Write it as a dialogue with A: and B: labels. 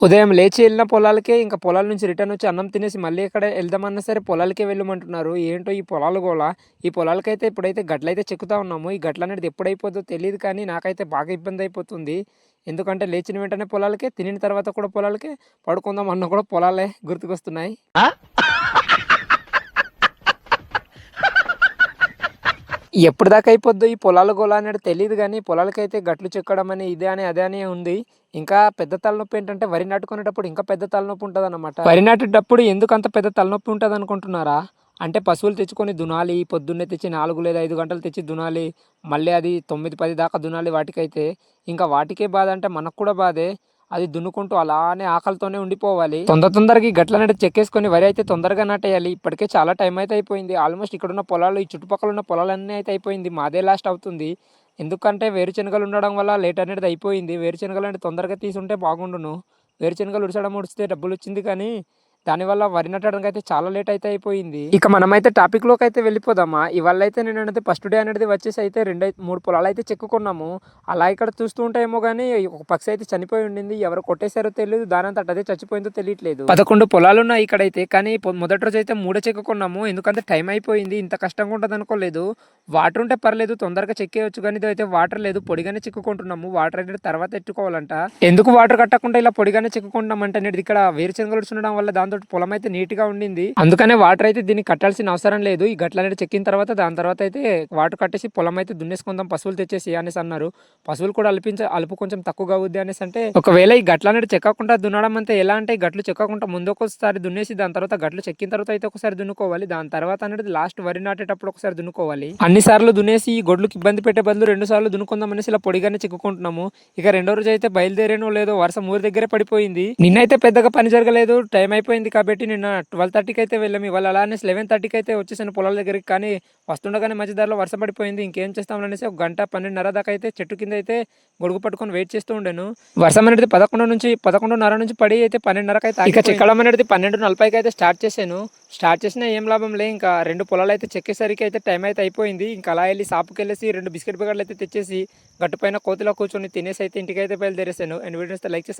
A: ఉదయం లేచి ఎళ్ళిన పొలాలకే ఇంక పొలాల నుంచి రిటర్నొచ్చి అన్నం తినేసి మళ్ళీ ఎక్కడ ఎళ్దామన్నా సరే పొలాలకే వెళ్ళమంటున్నారు. ఏంటో ఈ పొలాల గోల. ఈ పొలాలకైతే ఇప్పుడైతే గట్లయితే చెక్కుతా ఉన్నాము. ఈ గట్లనేది ఎప్పుడైపోద్దో తెలీదు కానీ నాకైతే బాగా ఇబ్బందయిపోతుంది. ఎందుకంటే లేచిన వెంటనే పొలాలకే, తినిన తర్వాత కూడా పొలాలకే, పడుకుందాం అన్నా కూడా పొలాలే గుర్తుకొస్తున్నాయి. ఎప్పటిదాకా అయిపోద్దో ఈ పొలాల గోల అనేది తెలీదు గానీ, పొలాలకైతే గట్లు చెక్కడం అని, ఇదే అని, అదే అని ఉంది. ఇంకా పెద్ద తలనొప్పి ఏంటంటే వరి నాటుకునేటప్పుడు ఇంకా పెద్ద తలనొప్పి ఉంటదనమాట. వరి నాటేటప్పుడు ఎందుకంత పెద్ద తలనొప్పి ఉంటదనుకుంటున్నారా? అంటే పశువులు తెచ్చుకొని దున్నాలి. పొద్దున్నే తెచ్చి 4 లేదా 5 గంటలు తెచ్చి దున్నాలి. మళ్ళీ అది 9, 10 దాకా దున్నాలి వాటికైతే. ఇంకా వాటికే బాధ అంటే మనకు కూడా బాధే. అది దున్నుకుంటూ అలానే ఆకలితోనే ఉండిపోవాలి. తొందరగా ఈ గట్లనేది చెక్కేసుకొని వరి అయితే తొందరగా నాటేయాలి. ఇప్పటికే చాలా టైం అయితే అయిపోయింది. ఆల్మోస్ట్ ఇక్కడున్న పొలాలు, ఈ చుట్టుపక్కల ఉన్న పొలాలన్నీ అయితే అయిపోయింది. మాదే లాస్ట్ అవుతుంది. ఎందుకంటే వేరుశనగలు ఉండడం వల్ల లేట్ అనేది అయిపోయింది. వేరుశనగలు అంటే తొందరగా తీసుంటే బాగుండును. వేరుశనగలు ఉడిస్తే డబ్బులొచ్చింది కానీ, దానివల్ల వరి నాటడానికి అయితే చాలా లేట్ అయితే అయిపోయింది. ఇక మనమైతే టాపిక్‌లోకి అయితే వెళ్ళిపోదామా? ఇవాళైతే నేనైతే ఫస్ట్ డే అనేది వచ్చేసి అయితే 3 పొలాలైతే చెక్కుకున్నాము. అలా ఇక్కడ చూస్తూ ఉంటే ఏమో గానీ ఒక పక్షి అయితే చనిపోయి ఉండింది. ఎవరో కొట్టేసారో తెలీదు. దానంతట అదే చచ్చిపోయిందో తెలియట్లేదు. 11 పొలాలున్నాయి ఇక్కడైతే. కానీ మొదటి రోజైతే 3 చెక్కుకున్నాము. ఎందుకంటే టైం అయిపోయింది. ఇంత కష్టంగా ఉంటదనుకోలేదు. వాటర్ ఉంటే పర్లేదు తొందరగా చెక్కేయొచ్చు కానీ ఇదైతే వాటర్ లేదు. పొడిగానే చిక్కుకుంటున్నాము. వాటర్ అనేది తర్వాత ఎట్టుకోవాలంట. ఎందుకు వాటర్ కట్టకుండా ఇలా పొడిగానే చిక్కుకుంటున్నాం అంటే అనేది ఇక్కడ వేరుశనగలు ఉండడం వల్ల దాంతో పొలం అయితే నీట్ గా ఉండింది. అందుకనే వాటర్ అయితే దీనికి కట్టాల్సిన అవసరం లేదు. ఈ గట్ల అనేది చెక్కిన తర్వాత దాని తర్వాత అయితే వాటర్ కట్టేసి పొలం అయితే దున్నేసుకుందాం పశువులు తెచ్చేసి అనేసి అన్నారు. పశువులు కూడా అలుపు కొంచెం తక్కువగా అవుద్ది అనేసి అంటే, ఒకవేళ ఈ గట్ల అనేది చెక్కకుండా దున్నడం అంటే ఎలా అంటే గట్లు చెక్కకుండా ముందు ఒకసారి దున్నేసి దాని తర్వాత గట్లు చెక్కిన తర్వాత అయితే ఒకసారి దున్నుకోవాలి. దాని తర్వాత అనేది లాస్ట్ వరి నాటేటప్పుడు ఒకసారి దున్నుకోవాలి. అన్ని సార్లు దున్నేసి ఈ గొడ్లకు ఇబ్బంది పెట్టే బదులు 2 సార్లు దున్నుకుందాం అనేసి ఇలా పొడిగానే చిక్కుకుంటున్నాము. ఇక రెండో రోజు అయితే బయలుదేరేనో లేదో వర్షం ఊరి దగ్గరే పడిపోయింది. నిన్నైతే పెద్దగా పని జరగలేదు. టైం అయిపోయింది కాబట్టి నిన్న 12:30కి అయితే వెళ్ళాము. ఇవాళ అలానే 11:30కి అయితే వచ్చేసాను పొలాల దగ్గరికి. కానీ వస్తుండగానే మధ్య దారిలో వర్షం పడిపోయింది. ఇంకేం చేస్తాం అనేసి ఒక గంట 12:30 దాకా అయితే చెట్టు కింద అయితే గొడుగు పట్టుకొని వెయిట్ చేస్తూ ఉండాను. వర్షం అనేది 11:30 నుంచి పడి అయితే 12:30కి అయితే ఇక చెక్కడం అనేది 12:40కి అయితే స్టార్ట్ చేశాను. స్టార్ట్ చేసినా ఏం లాభం లే. ఇంకా 2 పొలాలు అయితే చెక్కేసరికి అయితే టైం అయితే అయిపోయింది. ఇంకా అలా వెళ్ళి షాప్కి వెళ్ళేసి 2 బిస్కెట్ ప్యాకెట్లు అయితే తెచ్చేసి గట్టు పైన కోతిలో కూర్చొని తినేసి అయితే ఇంటికి అయితే బయలుదేరేసాను. అండ్ వీడియోస్ లైక్ చేసి